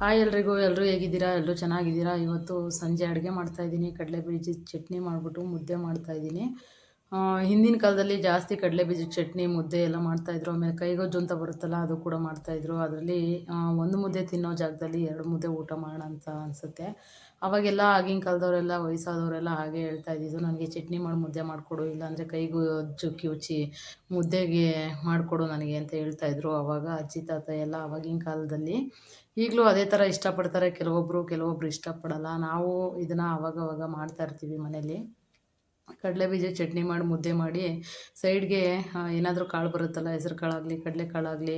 Hi ಎಲ್ರಿಗೂ, ಎಲ್ಲರೂ ಹೇಗಿದ್ದೀರಾ? ಎಲ್ಲರೂ ಚೆನ್ನಾಗಿದ್ದೀರಾ? ಇವತ್ತು ಸಂಜೆ ಅಡುಗೆ ಮಾಡ್ತಾಯಿದ್ದೀನಿ. ಕಡಲೆ ಬೀಜದ ಚಟ್ನಿ ಮಾಡಿಬಿಟ್ಟು ಮುದ್ದೆ ಮಾಡ್ತಾಯಿದ್ದೀನಿ. ಹಿಂದಿನ ಕಾಲದಲ್ಲಿ ಜಾಸ್ತಿ ಕಡಲೆ ಬೀಜದ ಚಟ್ನಿ, ಮುದ್ದೆ ಎಲ್ಲ ಮಾಡ್ತಾಯಿದ್ರು. ಆಮೇಲೆ ಕೈಗೊಜ್ಜು ಅಂತ ಬರುತ್ತಲ್ಲ, ಅದು ಕೂಡ ಮಾಡ್ತಾಯಿದ್ರು. ಅದರಲ್ಲಿ ಒಂದು ಮುದ್ದೆ ತಿನ್ನೋ ಜಾಗದಲ್ಲಿ 2 ಮುದ್ದೆ ಊಟ ಮಾಡೋಣ ಅಂತ ಅನಿಸುತ್ತೆ. ಅವಾಗೆಲ್ಲ ಆಗಿನ ಕಾಲದವರೆಲ್ಲ, ವಯಸ್ಸಾದವರೆಲ್ಲ ಹಾಗೆ ಹೇಳ್ತಾ ಇದ್ದಿದ್ದು, ನನಗೆ ಚಟ್ನಿ ಮಾಡಿ ಮುದ್ದೆ ಮಾಡಿಕೊಡು, ಇಲ್ಲಾಂದರೆ ಕೈಗೊಜ್ಜು ಕಿವುಚಿ ಮುದ್ದೆಗೆ ಮಾಡಿಕೊಡು ನನಗೆ ಅಂತ ಹೇಳ್ತಾಯಿದ್ರು ಆವಾಗ ಅಜ್ಜಿ ತಾತ ಎಲ್ಲ ಆವಾಗಿನ ಕಾಲದಲ್ಲಿ. ಈಗಲೂ ಅದೇ ಥರ ಇಷ್ಟಪಡ್ತಾರೆ ಕೆಲವೊಬ್ಬರು ಇಷ್ಟಪಡಲ್ಲ. ನಾವು ಇದನ್ನು ಆವಾಗವಾಗ ಮಾಡ್ತಾಯಿರ್ತೀವಿ ಮನೇಲಿ. ಕಡಲೆಬೀಜ ಚಟ್ನಿ ಮಾಡಿ ಮುದ್ದೆ ಮಾಡಿ ಸೈಡ್ಗೆ ಏನಾದರೂ ಕಾಳು ಬರುತ್ತಲ್ಲ, ಹೆಸರು ಕಾಳಾಗಲಿ, ಕಡಲೆಕಾಳಾಗಲಿ,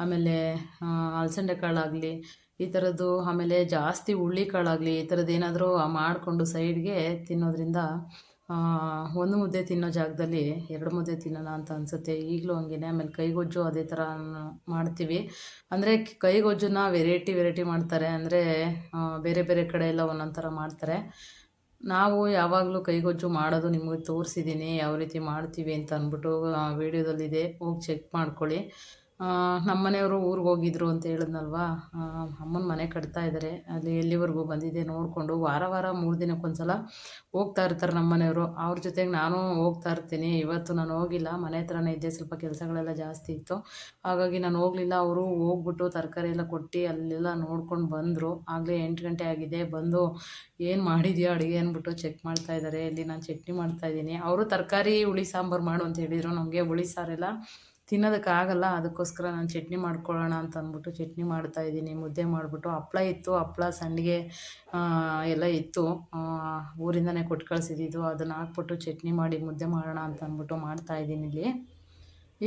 ಆಮೇಲೆ ಅಲಸಂದೆ ಕಾಳಾಗಲಿ, ಈ ಥರದ್ದು, ಆಮೇಲೆ ಜಾಸ್ತಿ ಹುಳ್ಳಿಕಾಳಾಗಲಿ, ಈ ಥರದ್ದು ಏನಾದರೂ ಮಾಡಿಕೊಂಡು ಸೈಡ್ಗೆ ತಿನ್ನೋದ್ರಿಂದ ಒಂದು ಮುದ್ದೆ ತಿನ್ನೋ ಜಾಗದಲ್ಲಿ 2 ಮುದ್ದೆ ತಿನ್ನೋಣ ಅಂತ ಅನಿಸುತ್ತೆ. ಈಗಲೂ ಹಂಗೇನೆ. ಆಮೇಲೆ ಕೈಗೊಜ್ಜು ಅದೇ ಥರ ಮಾಡ್ತೀವಿ. ಅಂದರೆ ಕೈಗೊಜ್ಜನ್ನ ವೆರೈಟಿ ಮಾಡ್ತಾರೆ. ಅಂದರೆ ಬೇರೆ ಬೇರೆ ಕಡೆ ಎಲ್ಲ ಒಂದೊಂದು ಥರ ಮಾಡ್ತಾರೆ. ನಾವು ಯಾವಾಗಲೂ ಕೈಗೊಜ್ಜು ಮಾಡೋದು ನಿಮಗೆ ತೋರಿಸಿದ್ದೀನಿ, ಯಾವ ರೀತಿ ಮಾಡ್ತೀವಿ ಅಂತ ಅಂದ್ಬಿಟ್ಟು ವೀಡಿಯೋದಲ್ಲಿದೆ, ಹೋಗಿ ಚೆಕ್ ಮಾಡ್ಕೊಳ್ಳಿ. ನಮ್ಮ ಮನೆಯವರು ಊರಿಗೆ ಹೋಗಿದ್ರು ಅಂತ ಹೇಳಿದ್ನಲ್ವ, ಅಮ್ಮನ ಮನೆ ಕಟ್ತಾ ಇದ್ದಾರೆ. ಅಲ್ಲಿ ಎಲ್ಲಿವರೆಗೂ ಬಂದಿದೆ ನೋಡಿಕೊಂಡು ವಾರ 3 ದಿನಕ್ಕೊಂದ್ಸಲ ಹೋಗ್ತಾ ಇರ್ತಾರೆ ನಮ್ಮ ಮನೆಯವರು. ಅವ್ರ ಜೊತೆಗೆ ನಾನು ಹೋಗ್ತಾ ಇರ್ತೀನಿ. ಇವತ್ತು ನಾನು ಹೋಗಿಲ್ಲ, ಮನೆ ಹತ್ರನೇ ಇದ್ದೆ, ಸ್ವಲ್ಪ ಕೆಲಸಗಳೆಲ್ಲ ಜಾಸ್ತಿ ಇತ್ತು, ಹಾಗಾಗಿ ನಾನು ಹೋಗಲಿಲ್ಲ. ಅವರು ಹೋಗ್ಬಿಟ್ಟು ತರಕಾರಿ ಎಲ್ಲ ಕೊಟ್ಟು ಅಲ್ಲೆಲ್ಲ ನೋಡ್ಕೊಂಡು ಬಂದರು. ಆಗಲೇ 8 ಗಂಟೆ ಆಗಿದೆ. ಬಂದು ಏನು ಮಾಡಿದೆಯಾ ಅಡುಗೆ ಅಂದ್ಬಿಟ್ಟು ಚೆಕ್ ಮಾಡ್ತಾ ಇದ್ದಾರೆ. ಇಲ್ಲಿ ನಾನು ಚಟ್ನಿ ಮಾಡ್ತಾಯಿದ್ದೀನಿ. ಅವರು ತರಕಾರಿ ಹುಳಿ ಸಾಂಬಾರು ಮಾಡು ಅಂತ ಹೇಳಿದರು. ನಮಗೆ ಹುಳಿ ಸಾರೆಲ್ಲ ತಿನ್ನೋದಕ್ಕಾಗಲ್ಲ, ಅದಕ್ಕೋಸ್ಕರ ನಾನು ಚಟ್ನಿ ಮಾಡ್ಕೊಳ್ಳೋಣ ಅಂತ ಅಂದ್ಬಿಟ್ಟು ಚಟ್ನಿ ಮಾಡ್ತಾಯಿದ್ದೀನಿ. ಮುದ್ದೆ ಮಾಡಿಬಿಟ್ಟು ಹಪ್ಪಳ ಇತ್ತು, ಹಪ್ಪಳ ಸಂಡಿಗೆ ಎಲ್ಲ ಇತ್ತು, ಊರಿಂದನೇ ಕೊಟ್ಟು ಕಳಿಸಿದ್ದು. ಅದನ್ನು ಹಾಕ್ಬಿಟ್ಟು ಚಟ್ನಿ ಮಾಡಿ ಮುದ್ದೆ ಮಾಡೋಣ ಅಂತ ಅಂದ್ಬಿಟ್ಟು ಮಾಡ್ತಾಯಿದ್ದೀನಿ ಇಲ್ಲಿ.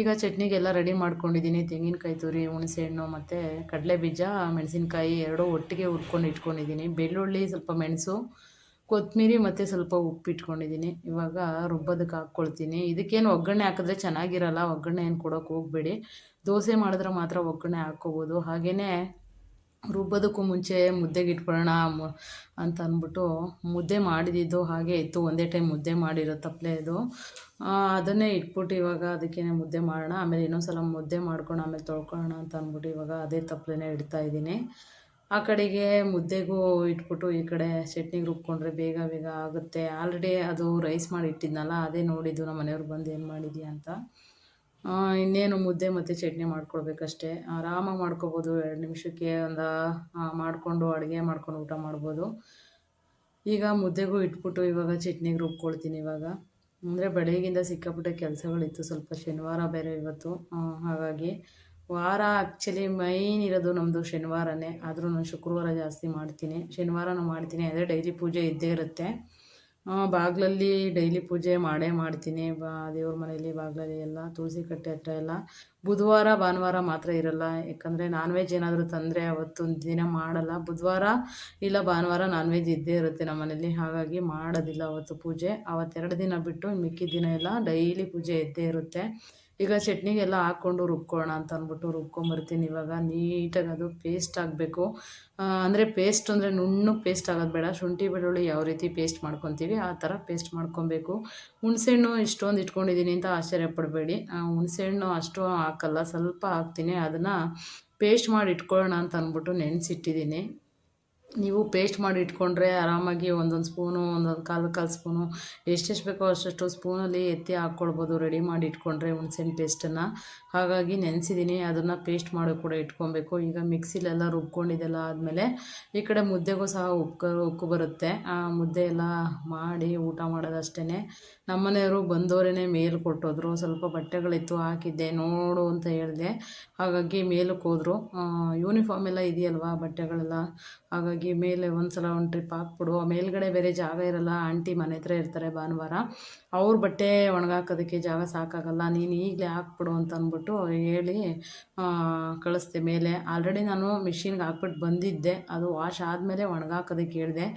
ಈಗ ಚಟ್ನಿಗೆಲ್ಲ ರೆಡಿ ಮಾಡ್ಕೊಂಡಿದ್ದೀನಿ. ತೆಂಗಿನಕಾಯಿ ತುರಿ, ಹುಣಸೆಹಣ್ಣು ಮತ್ತು ಕಡಲೆಬೀಜ, ಮೆಣಸಿನ್ಕಾಯಿ ಎರಡೂ ಒಟ್ಟಿಗೆ ಹುರ್ಕೊಂಡು ಇಟ್ಕೊಂಡಿದ್ದೀನಿ. ಬೆಳ್ಳುಳ್ಳಿ, ಸ್ವಲ್ಪ ಮೆಣಸು, ಕೊತ್ತಂಬರಿ ಮತ್ತು ಸ್ವಲ್ಪ ಉಪ್ಪು ಇಟ್ಕೊಂಡಿದ್ದೀನಿ. ಇವಾಗ ರುಬ್ಬೋದಕ್ಕೆ ಹಾಕ್ಕೊಳ್ತೀನಿ. ಇದಕ್ಕೇನು ಒಗ್ಗರಣೆ ಹಾಕಿದ್ರೆ ಚೆನ್ನಾಗಿರಲ್ಲ, ಒಗ್ಗರಣೆ ಏನು ಕೊಡೋಕೆ ಹೋಗಬೇಡಿ. ದೋಸೆ ಮಾಡಿದ್ರೆ ಮಾತ್ರ ಒಗ್ಗರಣೆ ಹಾಕ್ಕೋಬೋದು. ಹಾಗೆಯೇ ರುಬ್ಬೋದಕ್ಕೂ ಮುಂಚೆ ಮುದ್ದೆಗೆ ಇಟ್ಕೊಳ್ಳೋಣ ಅಂತ ಅಂದ್ಬಿಟ್ಟು ಮುದ್ದೆ ಮಾಡಿದ್ದು ಹಾಗೆ ಇತ್ತು. ಒಂದೇ ಟೈಮ್ ಮುದ್ದೆ ಮಾಡಿರೋ ತಪ್ಪಲೆ ಅದು, ಅದನ್ನೇ ಇಟ್ಬಿಟ್ಟು ಇವಾಗ ಅದಕ್ಕೇ ಮುದ್ದೆ ಮಾಡೋಣ, ಆಮೇಲೆ ಇನ್ನೊಂದು ಸಲ ಮುದ್ದೆ ಮಾಡ್ಕೊಂಡು ಆಮೇಲೆ ತೊಳ್ಕೊಳ್ಳೋಣ ಅಂತ ಅಂದ್ಬಿಟ್ಟು ಇವಾಗ ಅದೇ ತಪ್ಪಲೆನೇ ಇಡ್ತಾಯಿದ್ದೀನಿ. ಆ ಕಡೆಗೆ ಮುದ್ದೆಗೂ ಇಟ್ಬಿಟ್ಟು ಈ ಕಡೆ ಚಟ್ನಿಗೆ ರುಬ್ಕೊಂಡ್ರೆ ಬೇಗ ಆಗುತ್ತೆ. ಆಲ್ರೆಡಿ ಅದು ರೈಸ್ ಮಾಡಿ ಇಟ್ಟಿದ್ನಲ್ಲ, ಅದೇ ನೋಡಿದ್ದು ನಮ್ಮ ಮನೆಯವ್ರು ಬಂದು ಏನು ಮಾಡಿದ್ಯಾ ಅಂತ. ಇನ್ನೇನು ಮುದ್ದೆ ಮತ್ತು ಚಟ್ನಿ ಮಾಡ್ಕೊಳ್ಬೇಕಷ್ಟೇ. ಆರಾಮಾಗಿ ಮಾಡ್ಕೊಬೋದು. 2 ನಿಮಿಷಕ್ಕೆ ಮಾಡಿಕೊಂಡು ಅಡುಗೆ ಮಾಡ್ಕೊಂಡು ಊಟ ಮಾಡ್ಬೋದು. ಈಗ ಮುದ್ದೆಗೂ ಇಟ್ಬಿಟ್ಟು ಇವಾಗ ಚಟ್ನಿಗೆ ರುಬ್ಕೊಳ್ತೀನಿ. ಇವಾಗ ಅಂದರೆ ಬೆಳಗ್ಗಿಂದ ಸಿಕ್ಕಾಪಟ್ಟೆ ಕೆಲಸಗಳಿತ್ತು, ಸ್ವಲ್ಪ ಶನಿವಾರ ಬೇರೆ ಇವತ್ತು, ಹಾಗಾಗಿ ವಾರ ಆ್ಯಕ್ಚುಲಿ ಮೈನ್ ಇರೋದು ನಮ್ಮದು ಶನಿವಾರನೇ. ಆದರೂ ನಾನು ಶುಕ್ರವಾರ ಜಾಸ್ತಿ ಮಾಡ್ತೀನಿ, ಶನಿವಾರನೂ ಮಾಡ್ತೀನಿ. ಅದೇ ಡೈಲಿ ಪೂಜೆ ಇದ್ದೇ ಇರುತ್ತೆ. ಬಾಗಿಲಲ್ಲಿ ಡೈಲಿ ಪೂಜೆ ಮಾಡೇ ಮಾಡ್ತೀನಿ. ದೇವ್ರ ಮನೆಯಲ್ಲಿ ಬಾಗಿಲಲ್ಲಿ ಎಲ್ಲ ತುಳಸಿ ಕಟ್ಟೆ ಹತ್ರ ಎಲ್ಲ. ಬುಧವಾರ ಭಾನುವಾರ ಮಾತ್ರ ಇರಲ್ಲ, ಯಾಕಂದರೆ ನಾನ್ ವೆಜ್ ಏನಾದರೂ ತಂದರೆ ಅವತ್ತೊಂದು ದಿನ ಮಾಡಲ್ಲ. ಬುಧವಾರ ಇಲ್ಲ ಭಾನುವಾರ ನಾನ್ ವೆಜ್ ಇದ್ದೇ ಇರುತ್ತೆ ನಮ್ಮ ಮನೇಲಿ, ಹಾಗಾಗಿ ಮಾಡೋದಿಲ್ಲ ಅವತ್ತು ಪೂಜೆ. ಅವತ್ತು 2 ದಿನ ಬಿಟ್ಟು ಮಿಕ್ಕಿದ ದಿನ ಎಲ್ಲ ಡೈಲಿ ಪೂಜೆ ಇದ್ದೇ ಇರುತ್ತೆ. ಈಗ ಚಟ್ನಿಗೆಲ್ಲ ಹಾಕ್ಕೊಂಡು ರುಬ್ಕೊಳ್ಳೋಣ ಅಂತ ಅಂದ್ಬಿಟ್ಟು ರುಬ್ಕೊಂಬರ್ತೀನಿ. ಇವಾಗ ನೀಟಾಗಿ ಅದು ಪೇಸ್ಟ್ ಆಗಬೇಕು. ಅಂದರೆ ಪೇಸ್ಟ್ ಅಂದರೆ ನುಣ್ಣಗೆ ಪೇಸ್ಟ್ ಆಗೋದು ಬೇಡ. ಶುಂಠಿ ಬೆಳ್ಳುಳ್ಳಿ ಯಾವ ರೀತಿ ಪೇಸ್ಟ್ ಮಾಡ್ಕೊತೀವಿ ಆ ಥರ ಪೇಸ್ಟ್ ಮಾಡ್ಕೊಬೇಕು. ಹುಣಸೆಹಣ್ಣು ಇಷ್ಟೊಂದು ಇಟ್ಕೊಂಡಿದ್ದೀನಿ ಅಂತ ಆಶ್ಚರ್ಯ ಪಡಬೇಡಿ. ಹುಣಸೆಹಣ್ಣು ಅಷ್ಟು ಹಾಕಲ್ಲ, ಸ್ವಲ್ಪ ಹಾಕ್ತೀನಿ. ಅದನ್ನು ಪೇಸ್ಟ್ ಮಾಡಿ ಇಟ್ಕೊಳ್ಳೋಣ ಅಂತ ಅಂದ್ಬಿಟ್ಟು ನೆನೆಸಿಟ್ಟಿದ್ದೀನಿ. ನೀವು ಪೇಸ್ಟ್ ಮಾಡಿ ಇಟ್ಕೊಂಡ್ರೆ ಆರಾಮಾಗಿ ಒಂದೊಂದು ಸ್ಪೂನು, ಒಂದೊಂದು ಕಾಲು ಸ್ಪೂನು, ಎಷ್ಟೆಷ್ಟು ಬೇಕೋ ಅಷ್ಟು ಸ್ಪೂನಲ್ಲಿ ಎತ್ತಿ ಹಾಕ್ಕೊಳ್ಬೋದು ರೆಡಿ ಮಾಡಿ ಇಟ್ಕೊಂಡ್ರೆ ಹುಣಸೆಹಣ್ಣು ಪೇಸ್ಟನ್ನು. ಹಾಗಾಗಿ ನೆನೆಸಿದ್ದೀನಿ. ಅದನ್ನು ಪೇಸ್ಟ್ ಮಾಡಿ ಕೂಡ ಇಟ್ಕೊಬೇಕು. ಈಗ ಮಿಕ್ಸಿಲೆಲ್ಲ ರುಬ್ಕೊಂಡಿದ್ದೆಲ್ಲ ಆದಮೇಲೆ ಈ ಕಡೆ ಮುದ್ದೆಗೂ ಸಹ ಉಕ್ಕು ಬರುತ್ತೆ. ಮುದ್ದೆ ಎಲ್ಲ ಮಾಡಿ ಊಟ ಮಾಡೋದಷ್ಟೇ. ನಮ್ಮ ಮನೆಯವರು ಬಂದವರೇ ಮೇಲು ಕೊಟ್ಟೋದ್ರು. ಸ್ವಲ್ಪ ಬಟ್ಟೆಗಳಿತ್ತು ಹಾಕಿದ್ದೆ, ನೋಡು ಅಂತ ಹೇಳಿದೆ, ಹಾಗಾಗಿ ಮೇಲಕ್ಕೆ ಹೋದರು. ಯೂನಿಫಾರ್ಮ್ ಎಲ್ಲ ಇದೆಯಲ್ವ ಬಟ್ಟೆಗಳೆಲ್ಲ, ಹಾಗಾಗಿ ಮೇಲೆ ಒಂದು ಸಲ ಒಂದು ಟ್ರಿಪ್ ಹಾಕ್ಬಿಡು. ಮೇಲ್ಗಡೆ ಬೇರೆ ಜಾಗ ಇರಲ್ಲ, ಆಂಟಿ ಮನೆ ಹತ್ರ ಇರ್ತಾರೆ ಭಾನುವಾರ, ಅವ್ರ ಬಟ್ಟೆ ಒಣಗಾಕೋದಕ್ಕೆ ಜಾಗ ಸಾಕಾಗಲ್ಲ, ನೀನು ಈಗಲೇ ಹಾಕ್ಬಿಡು ಅಂತ ಅಂದ್ಬಿಟ್ಟು ಹೇಳಿ ಕಳಿಸ್ದೆ ಮೇಲೆ. ಆಲ್ರೆಡಿ ನಾನು ಮಿಷಿನ್ಗೆ ಹಾಕ್ಬಿಟ್ಟು ಬಂದಿದ್ದೆ, ಅದು ವಾಶ್ ಆದಮೇಲೆ ಒಣಗಾಕೋದಕ್ಕೆ ಹೇಳಿದೆ.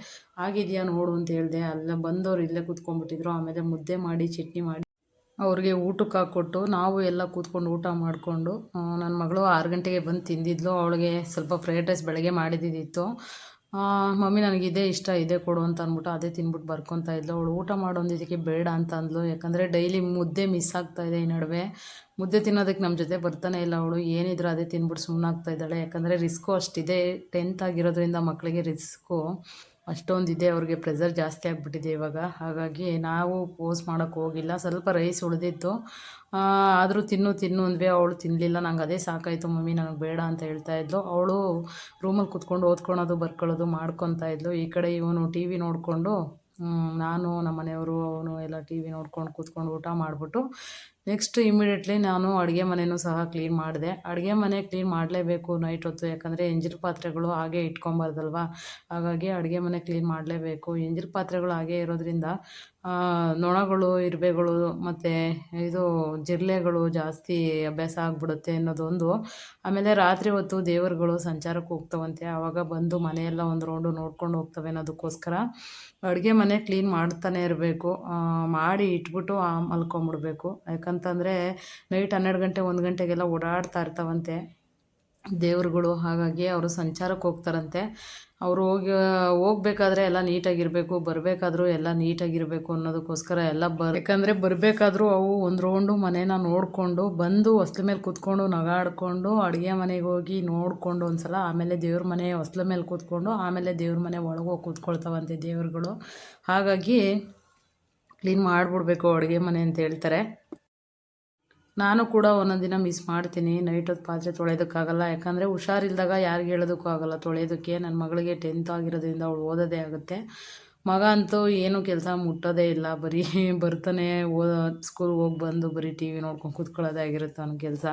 ಆಗಿದೆಯಾ ನೋಡು ಅಂತ ಹೇಳಿದೆ. ಅಲ್ಲೇ ಬಂದವರು ಇಲ್ಲೇ ಕೂತ್ಕೊಂಡ್ಬಿಟ್ಟಿದ್ರು. ಆಮೇಲೆ ಮುದ್ದೆ ಮಾಡಿ ಚಟ್ನಿ ಮಾಡಿ ಅವ್ರಿಗೆ ಊಟಕ್ಕೆ ಹಾಕ್ಕೊಟ್ಟು ನಾವು ಎಲ್ಲ ಕೂತ್ಕೊಂಡು ಊಟ ಮಾಡಿಕೊಂಡು, ನನ್ನ ಮಗಳು 6 ಗಂಟೆಗೆ ಬಂದು ತಿಂದಿದ್ಲು. ಅವಳಿಗೆ ಸ್ವಲ್ಪ ಫ್ರೈಡ್ ರೈಸ್ ಬೆಳಗ್ಗೆ ಮಾಡಿದ್ದಿತ್ತು. ಮಮ್ಮಿ ನನಗೆ ಇದೇ ಇಷ್ಟ, ಇದೇ ಕೊಡು ಅಂತ ಅಂದ್ಬಿಟ್ಟು ಅದೇ ತಿಂದ್ಬಿಟ್ಟು ಬರ್ಕೊತಾ ಇದ್ಲು. ಅವಳು ಊಟ ಮಾಡೋಂದಿದ್ದಕ್ಕೆ ಬೇಡ ಅಂತ ಅಂದ್ಲು, ಯಾಕಂದರೆ ಡೈಲಿ ಮುದ್ದೆ ಮಿಸ್ ಆಗ್ತಾಯಿದೆ ಈ ನಡುವೆ. ಮುದ್ದೆ ತಿನ್ನೋದಕ್ಕೆ ನಮ್ಮ ಜೊತೆ ಬರ್ತಾನೆ ಇಲ್ಲ ಅವಳು. ಏನಿದ್ರು ಅದೇ ತಿಂದ್ಬಿಟ್ಟು ಸುಮ್ಮನಾಗ್ತಾ ಇದ್ದಾಳೆ. ಯಾಕಂದರೆ ರಿಸ್ಕು ಅಷ್ಟಿದೆ. 10th ಆಗಿರೋದ್ರಿಂದ ಮಕ್ಕಳಿಗೆ ರಿಸ್ಕು ಅಷ್ಟೊಂದಿದೆ. ಅವ್ರಿಗೆ ಪ್ರೆಷರ್ ಜಾಸ್ತಿ ಆಗಿಬಿಟ್ಟಿದೆ ಇವಾಗ. ಹಾಗಾಗಿ ನಾವು ಫೋರ್ಸ್ ಮಾಡೋಕ್ಕೆ ಹೋಗಿಲ್ಲ. ಸ್ವಲ್ಪ ರೈಸ್ ಉಳಿದಿತ್ತು, ಆದರೂ ತಿನ್ನು ಅಂದ್ವಿ. ಅವಳು ತಿನ್ನಲಿಲ್ಲ. ನಂಗೆ ಅದೇ ಸಾಕಾಯಿತು ಮಮ್ಮಿ, ನನಗೆ ಬೇಡ ಅಂತ ಹೇಳ್ತಾ ಇದ್ಲು. ಅವಳು ರೂಮಲ್ಲಿ ಕೂತ್ಕೊಂಡು ಓದ್ಕೊಳೋದು ಬರ್ಕೊಳ್ಳೋದು ಮಾಡ್ಕೊತಾ ಇದ್ಲು. ಈ ಕಡೆ ಇವನು ಟಿ ವಿ ನೋಡಿಕೊಂಡು, ನಾನು ನಮ್ಮ ಮನೆಯವರು ಅವನು ಎಲ್ಲ ಟಿ ವಿ ನೋಡ್ಕೊಂಡು ಕೂತ್ಕೊಂಡು ಊಟ ಮಾಡಿಬಿಟ್ಟು ನೆಕ್ಸ್ಟ್ ಇಮಿಡಿಯೇಟ್ಲಿ ನಾನು ಅಡುಗೆ ಮನೆಯೂ ಸಹ ಕ್ಲೀನ್ ಮಾಡಿದೆ. ಅಡುಗೆ ಮನೆ ಕ್ಲೀನ್ ಮಾಡಲೇಬೇಕು ನೈಟ್ ಹೊತ್ತು, ಯಾಕಂದರೆ ಎಂಜಿಲ್ ಪಾತ್ರೆಗಳು ಹಾಗೆ ಇಟ್ಕೊಬಾರ್ದಲ್ವ. ಹಾಗಾಗಿ ಅಡುಗೆ ಮನೆ ಕ್ಲೀನ್ ಮಾಡಲೇಬೇಕು. ಎಂಜಿಲ್ ಪಾತ್ರೆಗಳು ಹಾಗೆ ಇರೋದ್ರಿಂದ ನೊಣಗಳು, ಇರುವೆಗಳು ಮತ್ತು ಇದು ಜಿರಳೆಗಳು ಜಾಸ್ತಿ ಅಭ್ಯಾಸ ಆಗಿಬಿಡುತ್ತೆ ಅನ್ನೋದೊಂದು. ಆಮೇಲೆ ರಾತ್ರಿ ಹೊತ್ತು ದೇವರುಗಳು ಸಂಚಾರಕ್ಕೆ ಹೋಗ್ತವಂತೆ, ಆವಾಗ ಬಂದು ಮನೆಯೆಲ್ಲ ಒಂದು ರೌಂಡು ನೋಡ್ಕೊಂಡು ಹೋಗ್ತವೆ ಅನ್ನೋದಕ್ಕೋಸ್ಕರ ಅಡುಗೆ ಮನೆ ಕ್ಲೀನ್ ಮಾಡ್ತಾನೆ ಇರಬೇಕು. ಮಾಡಿ ಇಟ್ಬಿಟ್ಟು ಮಲ್ಕೊಂಬಿಡ್ಬೇಕು. ಯಾಕಂತಂದರೆ ನೈಟ್ 12 ಗಂಟೆ 1 ಗಂಟೆಗೆಲ್ಲ ಓಡಾಡ್ತಾ ಇರ್ತಾವಂತೆ ದೇವ್ರುಗಳು. ಹಾಗಾಗಿ ಅವರು ಸಂಚಾರಕ್ಕೆ ಹೋಗ್ತಾರಂತೆ. ಅವರು ಹೋಗ್ಬೇಕಾದ್ರೆ ಎಲ್ಲ ನೀಟಾಗಿರಬೇಕು, ಬರಬೇಕಾದ್ರೂ ಎಲ್ಲ ನೀಟಾಗಿರಬೇಕು ಅನ್ನೋದಕ್ಕೋಸ್ಕರ ಎಲ್ಲ ಯಾಕಂದರೆ ಬರಬೇಕಾದ್ರೂ ಅವು ಒಂದು ರೌಂಡು ಮನೇನ ನೋಡಿಕೊಂಡು ಬಂದು ಹೊಸ್ಲ ಮೇಲೆ ಕೂತ್ಕೊಂಡು ನಗಾಡ್ಕೊಂಡು ಅಡುಗೆ ಮನೆಗೆ ಹೋಗಿ ನೋಡಿಕೊಂಡು ಒಂದು ಸಲ, ಆಮೇಲೆ ದೇವ್ರ ಮನೆ ಹೊಸ್ಲ ಮೇಲೆ ಕೂತ್ಕೊಂಡು ಆಮೇಲೆ ದೇವ್ರ ಮನೆ ಒಳಗೋಗಿ ಕೂತ್ಕೊಳ್ತಾವಂತೆ ದೇವ್ರುಗಳು. ಹಾಗಾಗಿ ಕ್ಲೀನ್ ಮಾಡಿಬಿಡ್ಬೇಕು ಅಡುಗೆ ಮನೆ ಅಂತ ಹೇಳ್ತಾರೆ. ನಾನು ಕೂಡ ಒಂದೊಂದು ದಿನ ಮಿಸ್ ಮಾಡ್ತೀನಿ ನೈಟ್ ಹೊತ್ತು ಪಾತ್ರೆ ತೊಳೆಯೋದಕ್ಕಾಗಲ್ಲ. ಯಾಕಂದರೆ ಹುಷಾರಿಲ್ದಾಗ ಯಾರಿಗೆ ಹೇಳೋದಕ್ಕೂ ಆಗೋಲ್ಲ ತೊಳೆಯೋದಕ್ಕೆ. ನನ್ನ ಮಗಳಿಗೆ 10th ಆಗಿರೋದ್ರಿಂದ ಅವಳು ಓದೋದೇ ಆಗುತ್ತೆ. ಮಗ ಅಂತೂ ಏನೂ ಕೆಲಸ ಮುಟ್ಟೋದೇ ಇಲ್ಲ, ಬರೀ ಬರ್ತಾನೆ ಸ್ಕೂಲ್ಗೆ ಹೋಗಿ ಬಂದು ಬರೀ ಟಿ ವಿ ನೋಡ್ಕೊಂಡು ಕೂತ್ಕೊಳ್ಳೋದೇ ಆಗಿರುತ್ತೆ ಅವ್ನ ಕೆಲಸ.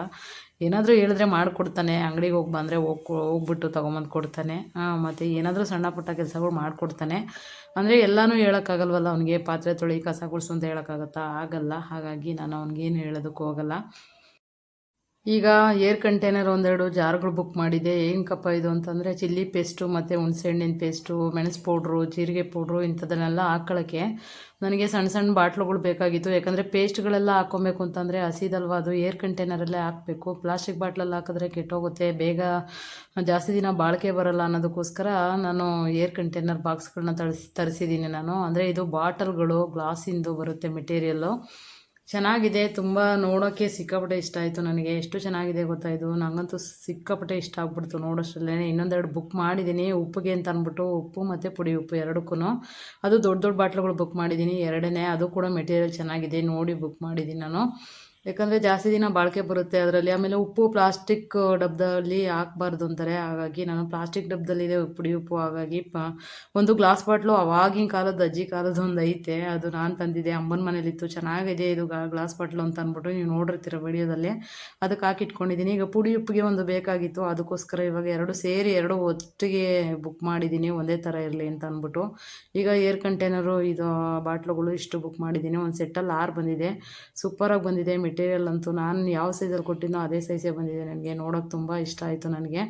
ಏನಾದರೂ ಹೇಳಿದ್ರೆ ಮಾಡಿಕೊಡ್ತಾನೆ, ಅಂಗಡಿಗೆ ಹೋಗಿ ಬಂದರೆ ಹೋಗ್ಬಿಟ್ಟು ತೊಗೊಂಬಂದು ಕೊಡ್ತಾನೆ. ಮತ್ತು ಏನಾದರೂ ಸಣ್ಣ ಪುಟ್ಟ ಕೆಲಸಗಳು ಮಾಡಿಕೊಡ್ತಾನೆ. ಅಂದರೆ ಎಲ್ಲನೂ ಹೇಳೋಕ್ಕಾಗಲ್ವಲ್ಲ ಅವನಿಗೆ. ಪಾತ್ರೆ ತೊಳಿ, ಕಸ ಗುಡಿಸು ಅಂತ ಹೇಳೋಕ್ಕಾಗತ್ತಾ? ಆಗಲ್ಲ. ಹಾಗಾಗಿ ನಾನು ಅವ್ನಿಗೇನು ಹೇಳೋದಕ್ಕೂ ಹೋಗಲ್ಲ. ಈಗ ಏರ್ ಕಂಟೈನರ್ ಒಂದೆರಡು ಜಾರ್ಗಳು ಬುಕ್ ಮಾಡಿದೆ. ಏನಕ್ಕಪ್ಪ ಇದು ಅಂತಂದರೆ ಚಿಲ್ಲಿ ಪೇಸ್ಟು ಮತ್ತು ಹುಣಸೆಹಣ್ಣಿನ ಪೇಸ್ಟು, ಮೆಣಸು ಪೌಡ್ರು, ಜೀರಿಗೆ ಪೌಡ್ರು ಇಂಥದ್ದನ್ನೆಲ್ಲ ಹಾಕ್ಕೊಳ್ಳೋಕ್ಕೆ ನನಗೆ ಸಣ್ಣ ಸಣ್ಣ ಬಾಟ್ಲುಗಳು ಬೇಕಾಗಿತ್ತು. ಯಾಕಂದರೆ ಪೇಸ್ಟ್ಗಳೆಲ್ಲ ಹಾಕ್ಕೊಬೇಕು ಅಂತಂದರೆ ಹಸಿದಲ್ವ, ಅದು ಏರ್ ಕಂಟೈನರಲ್ಲೇ ಹಾಕಬೇಕು. ಪ್ಲಾಸ್ಟಿಕ್ ಬಾಟ್ಲಲ್ಲಿ ಹಾಕಿದ್ರೆ ಕೆಟ್ಟೋಗುತ್ತೆ, ಬೇಗ ಜಾಸ್ತಿ ದಿನ ಬಾಳಿಕೆ ಬರೋಲ್ಲ ಅನ್ನೋದಕ್ಕೋಸ್ಕರ ನಾನು ಏರ್ ಕಂಟೈನರ್ ಬಾಕ್ಸ್ಗಳನ್ನ ತರಿಸಿದ್ದೀನಿ ನಾನು. ಅಂದರೆ ಇದು ಬಾಟಲ್ಗಳು ಗ್ಲಾಸಿಂದು ಬರುತ್ತೆ ಮೆಟೀರಿಯಲ್ಲು. ಚೆನ್ನಾಗಿದೆ, ತುಂಬ ನೋಡೋಕ್ಕೆ ಸಿಕ್ಕಾಪಟ್ಟೆ ಇಷ್ಟ ಆಯಿತು ನನಗೆ. ಎಷ್ಟು ಚೆನ್ನಾಗಿದೆ ಗೊತ್ತಾ ಇದು. ನನಗಂತೂ ಸಿಕ್ಕಾಪಟ್ಟೆ ಇಷ್ಟ ಆಗ್ಬಿಡ್ತು ನೋಡೋಷ್ಟರಲ್ಲೇ. ಇನ್ನೊಂದೆರಡು ಬುಕ್ ಮಾಡಿದ್ದೀನಿ ಉಪ್ಪಿಗೆ ಅಂತ ಅಂದ್ಬಿಟ್ಟು, ಉಪ್ಪು ಮತ್ತು ಪುಡಿ ಉಪ್ಪು ಎರಡಕ್ಕೂ. ಅದು ದೊಡ್ಡ ದೊಡ್ಡ ಬಾಟ್ಲುಗಳು ಬುಕ್ ಮಾಡಿದ್ದೀನಿ, ಎರಡನೇ. ಅದು ಕೂಡ ಮೆಟೀರಿಯಲ್ ಚೆನ್ನಾಗಿದೆ ನೋಡಿ ಬುಕ್ ಮಾಡಿದ್ದೀನಿ ನಾನು. ಯಾಕಂದರೆ ಜಾಸ್ತಿ ದಿನ ಬಾಳಿಕೆ ಬರುತ್ತೆ ಅದರಲ್ಲಿ. ಆಮೇಲೆ ಉಪ್ಪು ಪ್ಲಾಸ್ಟಿಕ್ ಡಬ್ಬದಲ್ಲಿ ಹಾಕ್ಬಾರ್ದು ಅಂತಾರೆ. ಹಾಗಾಗಿ ನಾನು ಪ್ಲಾಸ್ಟಿಕ್ ಡಬ್ಬದಲ್ಲಿದೆ ಪುಡಿ ಉಪ್ಪು. ಹಾಗಾಗಿ ಒಂದು ಗ್ಲಾಸ್ ಬಾಟ್ಲು ಅವಾಗಿನ ಕಾಲದ ಅಜ್ಜಿ ಕಾಲದ ಒಂದು ಐತೆ, ಅದು ನಾನು ತಂದಿದ್ದೆ, ಅಮ್ಮನ ಮನೇಲಿತ್ತು. ಚೆನ್ನಾಗಿದೆ ಇದು ಗ್ಲಾಸ್ ಬಾಟ್ಲು ಅಂತ ಅಂದ್ಬಿಟ್ಟು, ನೀವು ನೋಡಿರ್ತೀರ ವಿಡಿಯೋದಲ್ಲಿ. ಅದಕ್ಕೆ ಹಾಕಿಟ್ಕೊಂಡಿದ್ದೀನಿ. ಈಗ ಪುಡಿ ಉಪ್ಪಿಗೆ ಒಂದು ಬೇಕಾಗಿತ್ತು, ಅದಕ್ಕೋಸ್ಕರ ಇವಾಗ ಎರಡು ಸೇರಿ ಎರಡು ಒಟ್ಟಿಗೆ ಬುಕ್ ಮಾಡಿದ್ದೀನಿ, ಒಂದೇ ಥರ ಇರಲಿ ಅಂತ ಅಂದ್ಬಿಟ್ಟು. ಈಗ ಏರ್ ಕಂಟೈನರು ಇದು ಬಾಟ್ಲುಗಳು ಇಷ್ಟು ಬುಕ್ ಮಾಡಿದ್ದೀನಿ. ಒಂದು ಸೆಟ್ಟಲ್ಲಿ 6 ಬಂದಿದೆ. ಸೂಪರಾಗಿ ಬಂದಿದೆ ಮೆಟೀರಿಯಲ್ ಅಂತೂ. ನಾನು ಯಾವ ಸೈಜಲ್ಲಿ ಕೊಟ್ಟಿದ್ದೋ ಅದೇ ಸೈಜೇ ಬಂದಿದೆ ನನಗೆ. ನೋಡೋಕೆ ತುಂಬ ಇಷ್ಟ ಆಯಿತು ನನಗೆ.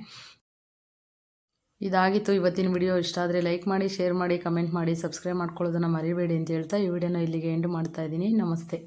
ಇದಾಗಿತ್ತು ಇವತ್ತಿನ ವಿಡಿಯೋ. ಇಷ್ಟ ಆದರೆ ಲೈಕ್ ಮಾಡಿ, ಶೇರ್ ಮಾಡಿ, ಕಮೆಂಟ್ ಮಾಡಿ, ಸಬ್ಸ್ಕ್ರೈಬ್ ಮಾಡ್ಕೊಳ್ಳೋದನ್ನು ಮರಿಬೇಡಿ ಅಂತ ಹೇಳ್ತಾ ಈ ವಿಡಿಯೋನ ಇಲ್ಲಿಗೆ ಎಂಡ್ ಮಾಡ್ತಾ ಇದ್ದೀನಿ. ನಮಸ್ತೆ.